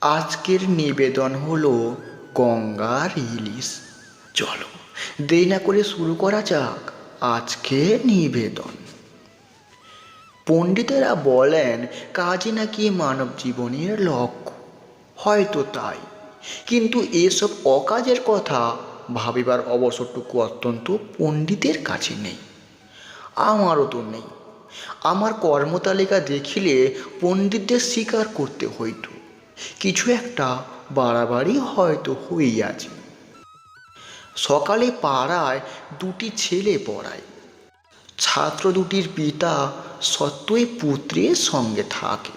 আজকের নিবেদন হলো গঙ্গার ইলিশ। চলো দেরি না করে শুরু করা যাক আজকের নিবেদন। পণ্ডিতেরা বলেন কাজই নাকি মানব জীবনের লক্ষ্য। হয়তো তাই, কিন্তু এসব অকাজের কথা ভাবিবার অবসরটুকু অত্যন্ত পণ্ডিতের কাছে নেই, আমারও তো নেই। আমার কর্মতালিকা দেখিলে পণ্ডিতদের স্বীকার করতে হইত কিছু একটা বাড়াবাড়ি হয়তো হইয়াছে। সকালে পাড়ায় দুটি ছেলে পড়ায়। ছাত্র দুটির পিতা সত্যই পুত্রের সঙ্গে থাকে।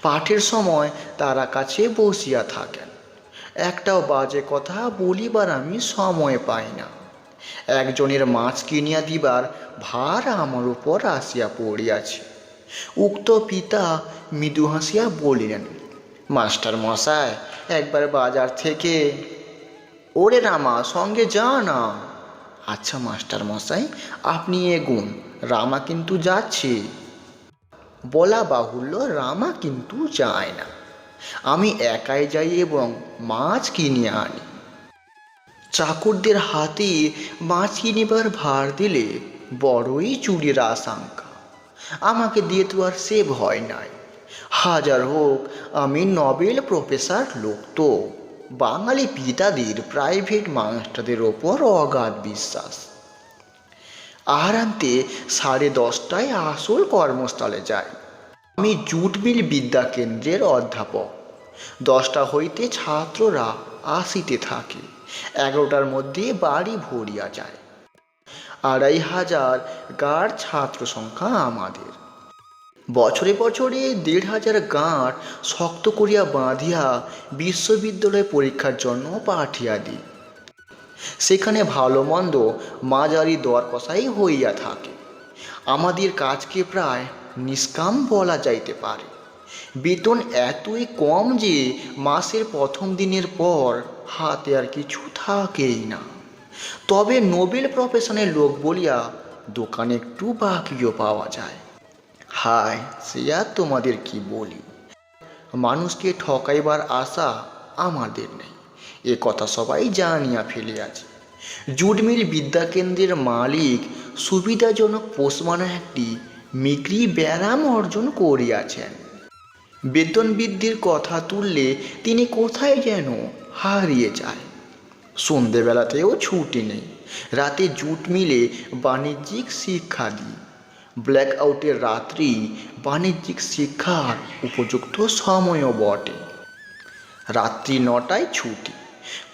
পাঠের সময় তারা কাছে বসিয়া থাকেন। একটাও বাজে কথা বলিবার আমি সময় পাই না। একজনের মাছ কিনিয়া দিবার ভার আমার উপর আসিয়া পড়িয়াছে। উক্ত পিতা মৃদু হাসিয়া বলিলেন, মাস্টার মশাই, একবার বাজার থেকে। ওরে রামা, সঙ্গে যা না। আচ্ছা মাস্টার মশাই, আপনি এগুন, রামা কিন্তু যাচ্ছে। বলা বাহুল্য, রামা কিন্তু যায় না। আমি একাই যাই এবং মাছ কিনিয়া আনি। চাকরদের হাতে মাছ কিনিবার ভার দিলে বড়ই চুরির আশঙ্কা। আমাকে দিয়ে তো আর সে ভয় নাই। হাজার হোক, আমি নোবেল প্রফেসর লোক তো। বাঙালি পিতাদের প্রাইভেট মাস্টারদের ওপর অগাধ বিশ্বাস। আহারান্তে 10:30টায় আসল কর্মস্থলে যাই। আমি জুট মিল বিদ্যাকেন্দ্রের অধ্যাপক। 10টা হইতে ছাত্ররা আসিতে থাকে। 11টার মধ্যে বাড়ি ভরিয়া যায়। 2,500 গাঁট ছাত্র সংখ্যা আমাদের। বছরে বছরে 1,500 গাঁট শক্ত করিয়া বাঁধিয়া বিশ্ববিদ্যালয় পরীক্ষার জন্য পাঠিয়া দিই। সেখানে ভালো মন্দ মাঝারি দর কষাই হইয়া থাকে। আমাদের কাজকে প্রায় নিষ্কাম বলা যাইতে পারে। বেতন এতই কম যে মাসের প্রথম দিনের পর হাতে আর কিছু থাকেই না। তবে নোবেল প্রফেশনের লোক বলিয়া দোকানে একটু বাকিও পাওয়া যায়। হায়, সে আর তোমাদের কি বলি। মানুষকে ঠকাইবার আশা আমাদের নেই, এ কথা সবাই জানিয়া ফেলিয়াছে। জুট মিল বিদ্যাকেন্দ্রের মালিক সুবিধাজনক পোষমানা একটি মিক্রি ব্যারাম অর্জন করিয়াছেন। বেতন বৃদ্ধির কথা তুললে তিনি কোথায় যেন হারিয়ে যায়। সন্ধেবেলাতেও ছুটি নেই। রাতে জুট মিলে বাণিজ্যিক শিক্ষা দিই। ব্ল্যাক আউটের রাত্রি বাণিজ্যিক শিক্ষার উপযুক্ত সময়ও বটে। রাত্রি 9টায় ছুটি।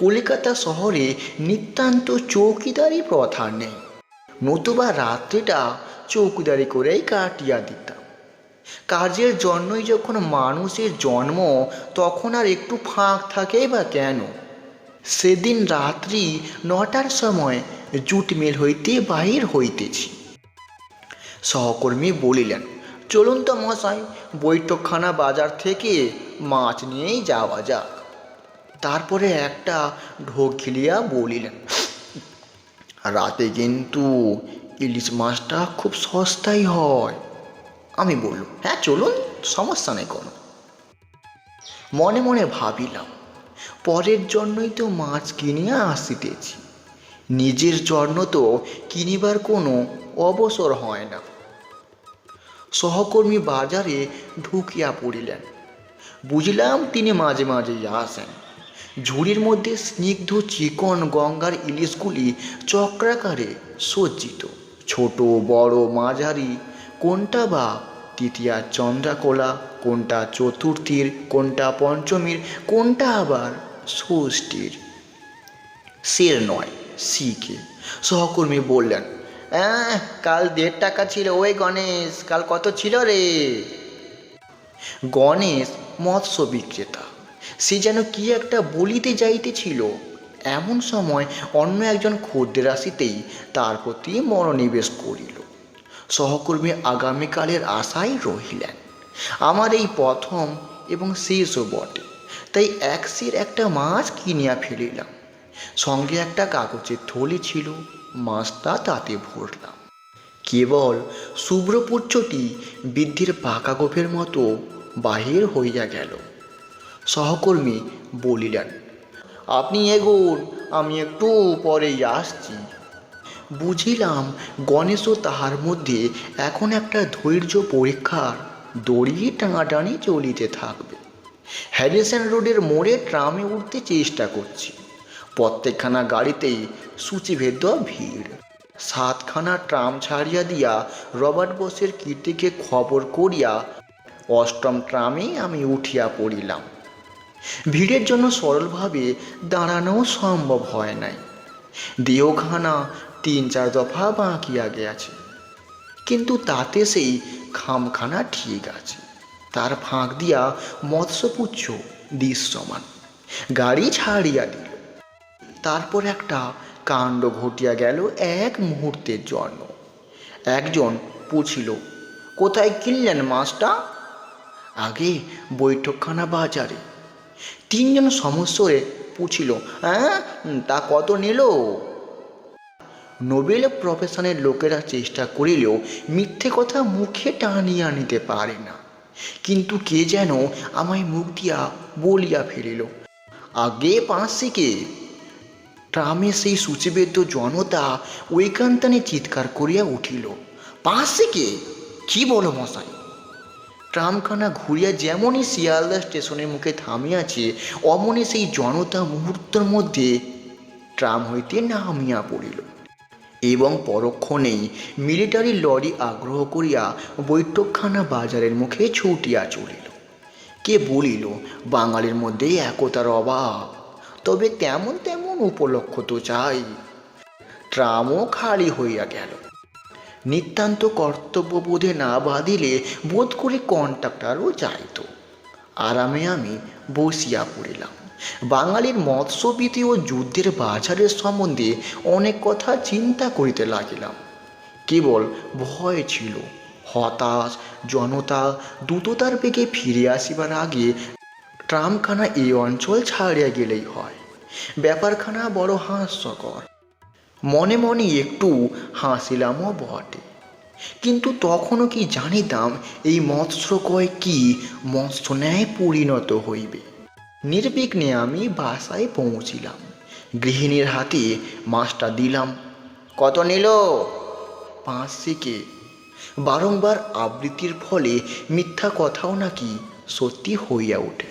কলিকাতা শহরে নিতান্ত চৌকিদারি প্রথা নেই, নতুবা রাত্রিটা চৌকিদারি করেই কাটিয়া দিতাম। কাজের জন্যই যখন মানুষের জন্ম, তখন আর একটু ফাঁক থাকেই বা কেন। সেদিন রাত্রি 9টার সময় জুট মিল হইতে বাহির হইতেছি। সহকর্মী বলিলেন, চলুন তো মশাই, বৈঠকখানা বাজার থেকে মাছ নিয়েই যাওয়া যাক। তারপরে একটা ঢোক গিলিয়া বলিলেন, রাতে কিন্তু ইলিশ মাছটা খুব সস্তাই হয়। আমি বললাম, হ্যাঁ চলুন, সমস্যা নেই কোনো। মনে মনে ভাবিলাম, পরের জন্যই তো মাছ কিনিয়া আসিতেছি, নিজের জন্য তো কিনিবার কোনো অবসর হয় না। সহকর্মী বাজারে ঢুকিয়া পড়িলেন। বুঝলাম তিনি মাঝে মাঝেই আসেন। ঝুড়ির মধ্যে স্নিগ্ধ চিকন গঙ্গার ইলিশগুলি চক্রাকারে সজ্জিত, ছোট বড় মাঝারি, কোনটা বা তৃতীয়া চন্দ্রাকোলা, কোনটা চতুর্থীর, কোনটা পঞ্চমীর, কোনটা আবার ষষ্ঠীর। সের নয়, শিখে। সহকর্মী বললেন, কাল 1.5 টাকা ছিল। ওই গণেশ, কাল কত ছিল রে? গণেশ মৎস্য বিক্রেতা। সে যেন কি একটা বলিতে যাইতেছিল। এমন সময় অন্য একজন খদ্দের আসিতেই তার প্রতি মনোনিবেশ করিল। সহকর্মী আগামীকালের আশায় রহিলেন। আমার এই প্রথম এবং শেষও বটে, তাই এক সের একটা মাছ কিনিয়া ফেলিলাম। সঙ্গে একটা কাগজের থলি ছিল, মাছটা তাতে ভরলাম। কেবল শুভ্রপুচ্ছটি বৃদ্ধির পাকা গোফের মতো বাহির হইয়া গেল। সহকর্মী বলিলেন, আপনি এগোন, আমি একটু পরেই আসছি। বুঝিলাম গণেশও তাহার মধ্যে এখন একটা ধৈর্য পরীক্ষার দড়ি টানাটানি চলিতে থাকবে। হ্যারিসন রোডের মোড়ে ট্রামে উঠতে চেষ্টা করছি। প্রত্যেকখানা গাড়িতেই সূচিভেদ্য ভিড়। 7খানা ট্রাম ছাড়িয়া দিয়া রবার্ট বোসের কীর্তিকে খবর করিয়া 8ম ট্রামে আমি উঠিয়া পড়িলাম। ভিড়ের জন্য সরলভাবে দাঁড়ানো সম্ভব হয় নাই। দেহখানা 3-4 দফা বাঁকিয়া গিয়াছে, কিন্তু তাতে সেই খামখানা ঠিক আছে। তার ফাঁক দিয়া মৎস্যপুচ্ছ দৃশ্যমান। গাড়ি ছাড়িয়া দিল। তারপর একটা কাণ্ড ঘটিয়া গেল এক মুহূর্তের জন্য। একজন পুছিল, কোথায় কিনলেন মাছটা? আগে বৈঠকখানা বাজারে। 3জন সমস্বরে পুছিল, হ্যাঁ, তা কত নিল? নোবেল প্রফেশনের লোকেরা চেষ্টা করিলেও মিথ্যে কথা মুখে টানিয়া নিতে পারে না। কিন্তু কে যেন আমায় মুখ দিয়া বলিয়া ফেলিল, আগে 5 ট্রামে সেই সূচিবেদ্য জনতা ওইখানটানে চিৎকার করিয়া উঠিল, 5 কি বলো মশাই? ট্রামখানা ঘুরিয়া যেমনই শিয়ালদা স্টেশনের মুখে থামিয়াছে, অমনি সেই জনতা মুহূর্তের মধ্যে ট্রাম হইতে নামিয়া পড়িল এবং পরক্ষণেই মিলিটারি লরি আগ্রহ করিয়া বৈঠকখানা বাজারের মুখে ছুটিয়া চলিল। কে বলিল বাঙালির মধ্যে একতার অভাব, তবে তেমন তেমন উপলক্ষ তো চাই। ট্রামও খালি হইয়া গেল। নিতান্ত কর্তব্যবোধে না বাঁধিলে বোধ করে কন্ট্রাক্টরও যাইত। আরামে আমি বসিয়া পড়িলাম। বাঙালির মৎস্যবীতি ও যুদ্ধের বাজারের সম্বন্ধে অনেক কথা চিন্তা করিতে লাগিলাম। কেবল ভয় ছিল, হতাশ জনতা দ্রুততার বেগে ফিরে আসিবার আগে ট্রামখানা এই অঞ্চল ছাড়িয়া গেলেই হয়। ব্যাপারখানা বড় হাস্যকর। মনে মনে একটু হাসিলামও বটে, কিন্তু তখনও কি জানিতাম এই মৎস্যকয় কি মৎস্য ন্যায় পরিণত হইবে। নির্বিঘ্নে আমি বাসায় পৌঁছিলাম। গৃহিণীর হাতে মাছটা দিলাম। কত নিল? 5 বারংবার আবৃত্তির ফলে মিথ্যা কথাও নাকি সত্যি হইয়া ওঠে।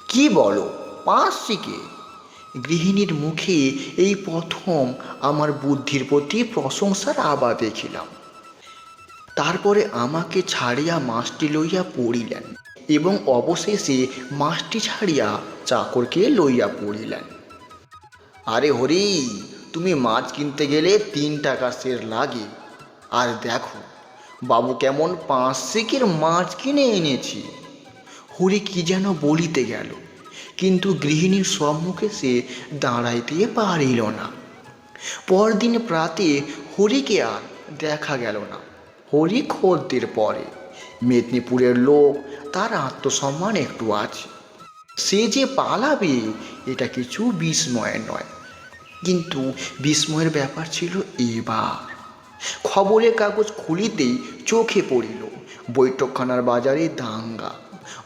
কি বলো, 5? গৃহিণীর মুখে এই প্রথম আমার বুদ্ধির প্রতি প্রশংসার আভা দেখিলাম। তারপরে আমাকে ছাড়িয়া মাছটি লইয়া পড়িলেন এবং অবশেষে মাছটি ছাড়িয়া চাকরকে লইয়া পড়িলেন। আরে হরি, তুমি মাছ কিনতে গেলে 3 টাকা সের লাগে, আর দেখো বাবু কেমন 5 মাছ কিনে এনেছি। হরি কি যেন বলিতে গেল, কিন্তু গৃহিণীর সম্মুখে সে দাঁড়াইতে পারিল না। পরদিন প্রাতে হরিকে আর দেখা গেল না। হরি খদ্দের পরে। মেদিনীপুরের লোক, তার আত্মসম্মান একটু আছে। সে যে পালাবে এটা কিছু বিস্ময়ের নয়, কিন্তু বিস্ময়ের ব্যাপার ছিল এবার। খবরের কাগজ খুলিতেই চোখে পড়িল বৈঠকখানার বাজারে দাঙ্গা।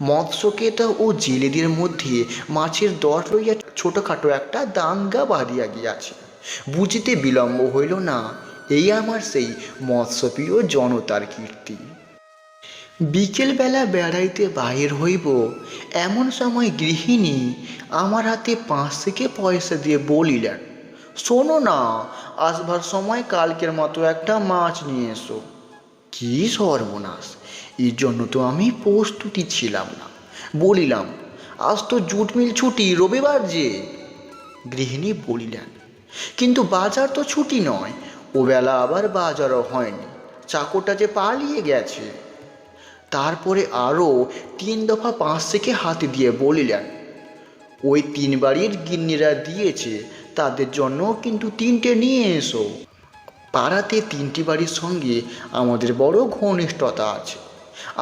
মৎস্যকেতা ও জেলেদের মধ্যে মাছের দর লইয়া ছোটোখাটো একটা দাঙ্গা বাঁধিয়া গিয়াছে। বুঝিতে বিলম্ব হইল না, এই আমার সেই মৎস্যপ্রিয় জনতার কীর্তি। বিকেলবেলা বেড়াইতে বাহির হইব, এমন সময় গৃহিণী আমার হাতে 5 পয়সা দিয়ে বলিলেন, শোনো না, আসবার সময় কালকের মতো একটা মাছ নিয়ে এসো। কি সর্বনাশ! এর জন্য তো আমি প্রস্তুতি ছিলাম না। বলিলাম, আজ তো জুট মিল ছুটি, রবিবার যে। গৃহিণী বলিলেন, কিন্তু বাজার তো ছুটি নয়। ওবেলা আবার বাজারও হয়নি, চাকরটা যে পালিয়ে গেছে। তারপরে আরও 3 দফা 5 হাতে দিয়ে বলিলেন, ওই 3 বাড়ির গিন্নিরা দিয়েছে, তাদের জন্য কিন্তু 3টে নিয়ে এসো। পাড়াতে 3টি বাড়ির সঙ্গে আমাদের বড় ঘনিষ্ঠতা আছে।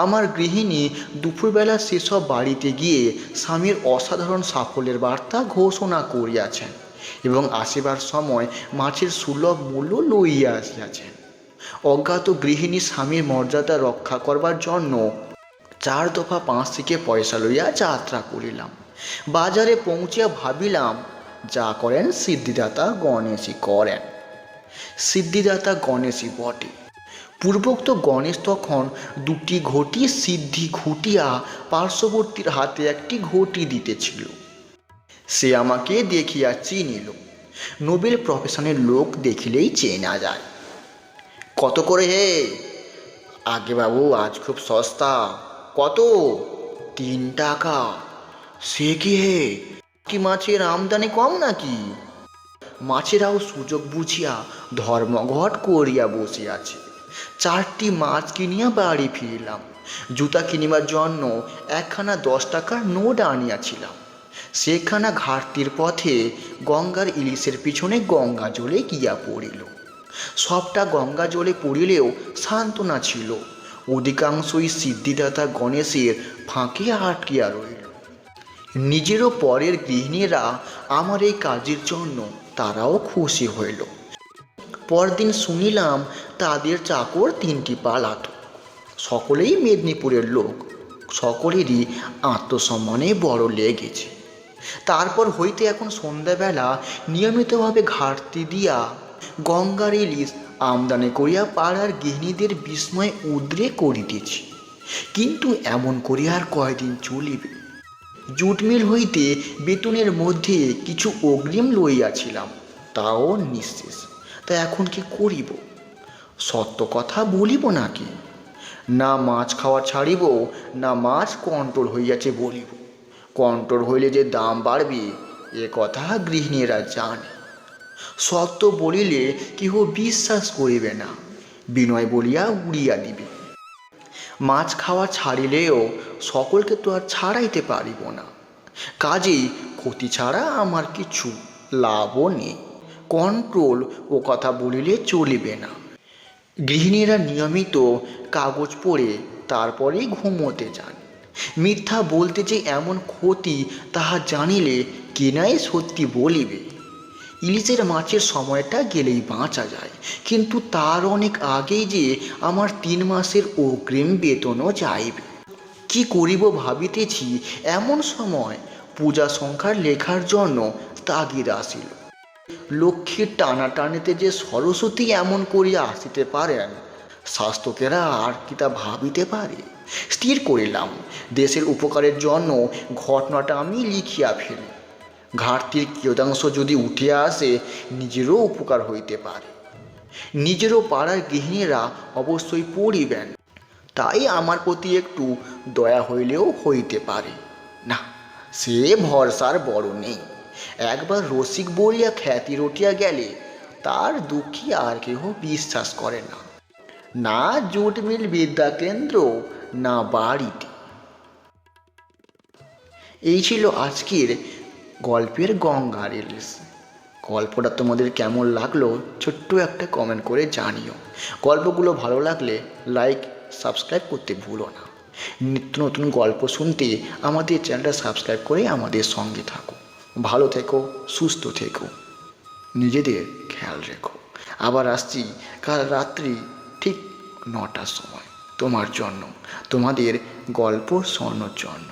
আমার গৃহিণী দুপুরবেলা সেসব বাড়িতে গিয়ে স্বামীর অসাধারণ সাফল্যের বার্তা ঘোষণা করিয়াছেন এবং আসিবার সময় মাছের সুলভ মূল্য লইয়া আসিয়াছেন। অজ্ঞাত গৃহিণী স্বামীর মর্যাদা রক্ষা করবার জন্য 4 দফা 5 পয়সা লইয়া যাত্রা করিলাম। বাজারে পৌঁছে ভাবিলাম, যা করেন সিদ্ধিদাতা গণেশই করেন। সিদ্ধিদাতা গণেশই বটে। পূর্বোক্ত গণেশ তখন দুটি ঘটি সিদ্ধি ঘুটিয়া পার্শ্ববর্তীর হাতে একটি ঘটি দিতেছিল। সে আমাকে দেখিয়া চিনিল। নোবেল প্রফেশনের লোক দেখিলেই চেনা যায়। কত করে হে? আগে বাবু, আজ খুব সস্তা। কত? 3 টাকা। সে কি হে, কি মাছের আমদানি কম নাকি? মাছেরাও সুযোগ বুঝিয়া ধর্মঘট করিয়া বসিয়াছে। 4টি মাছ কিনিয়া বাড়ি ফিরিলাম। জুতা কিনিবার জন্য একখানা 10 টাকার নোট আনিয়াছিলাম। সেখানা ঘাটতির পথে গঙ্গার ইলিশের পিছনে গঙ্গা জলে গিয়া পড়িল। সবটা গঙ্গা জলে পড়িলেও সান্ত্বনা ছিল, অধিকাংশই সিদ্ধিদাতা গণেশের ফাঁকে আটকিয়া রইল। নিজেরও পরের গৃহিণীরা আমার এই কাজের জন্য তারাও খুশি হইল। পরদিন শুনিলাম তাদের চাকর 3টি পালাত। সকলেই মেদিনীপুরের লোক, সকলেরই আত্মসম্মানে বড় লেগেছে। তারপর হইতে এখন সন্ধ্যাবেলা নিয়মিতভাবে ঘাটতি দিয়া গঙ্গার ইলিশ আমদানি করিয়া পাড়ার গৃহিণীদের বিস্ময় উদ্রেক করিতেছি। কিন্তু এমন করিয়া আর কয়দিন চলিবে? জুট মিল হইতে বেতনের মধ্যে কিছু অগ্রিম লইয়াছিলাম, তাও নিঃশেষ। তা এখন কি করিব? সত্য কথা বলিব নাকি? না মাছ খাওয়া ছাড়িব, না মাছ কন্ট্রোল হইয়াছে বলিব। কন্ট্রোল হইলে যে দাম বাড়বে এ কথা গৃহিণীরা জানে। সত্য বলিলে কেহ বিশ্বাস করিবে না, বিনয় বলিয়া উড়িয়া দিবে। মাছ খাওয়া ছাড়িলেও সকলকে তো আর ছাড়াইতে পারিব না। কাজেই ক্ষতি ছাড়া আমার কিছু লাভও নেই। কন্ট্রোল ও কথা বলিলে চলিবে না। গৃহিণীরা নিয়মিত কাগজ পড়ে তারপরেই ঘুমোতে যান। মিথ্যা বলতে যে এমন ক্ষতি তাহা জানিলে কেনাই সত্যি বলিবে। ইলিশের মাছের সময়টা গেলেই বাঁচা যায়, কিন্তু তার অনেক আগেই যে আমার 3 মাসের অগ্রিম বেতনও যাইবে। কি করিব ভাবিতেছি, এমন সময় পূজা সংখ্যার লেখার জন্য তাগিদ আসিল। লক্ষ্মীর টানাটানিতে যে সরস্বতী এমন করিয়া আসিতে পারেন, শাস্তকেরা আর কি তা ভাবিতে পারে? স্থির করিলাম, দেশের উপকারের জন্য ঘটনাটা আমি লিখিয়া ফেলি। ঘাটতির কিয়দাংশ যদি উঠিয়া আসে, নিজেরও উপকার হইতে পারে। নিজেরও পাড়ার গৃহিণীরা অবশ্যই পড়িবেন, তাই আমার প্রতি একটু দয়া হইলেও হইতে পারে। না, সে ভরসার বড় নেই। একবার রসিক বলিয়া খ্যাতি রটিয়া গেলে তার দুঃখী আর কেহ বিশ্বাস করে না। না জুট মিল বিদ্যাকেন্দ্র, না বাড়িতে। এই ছিল আজকের গল্পের গঙ্গার ইলিশ। গল্পটা তোমাদের কেমন লাগলো ছোট্ট একটা কমেন্ট করে জানিও। গল্পগুলো ভালো লাগলে লাইক সাবস্ক্রাইব করতে ভুলো না। নিত্য নতুন গল্প শুনতে আমাদের চ্যানেলটা সাবস্ক্রাইব করে আমাদের সঙ্গে থাকো। ভালো থেকো, সুস্থ থেকো, নিজেদের খেয়াল রেখো। আবার আসছি কাল রাত্রি ঠিক 9টার সময় তোমার জন্য, তোমাদের গল্প শোনানোর জন্য।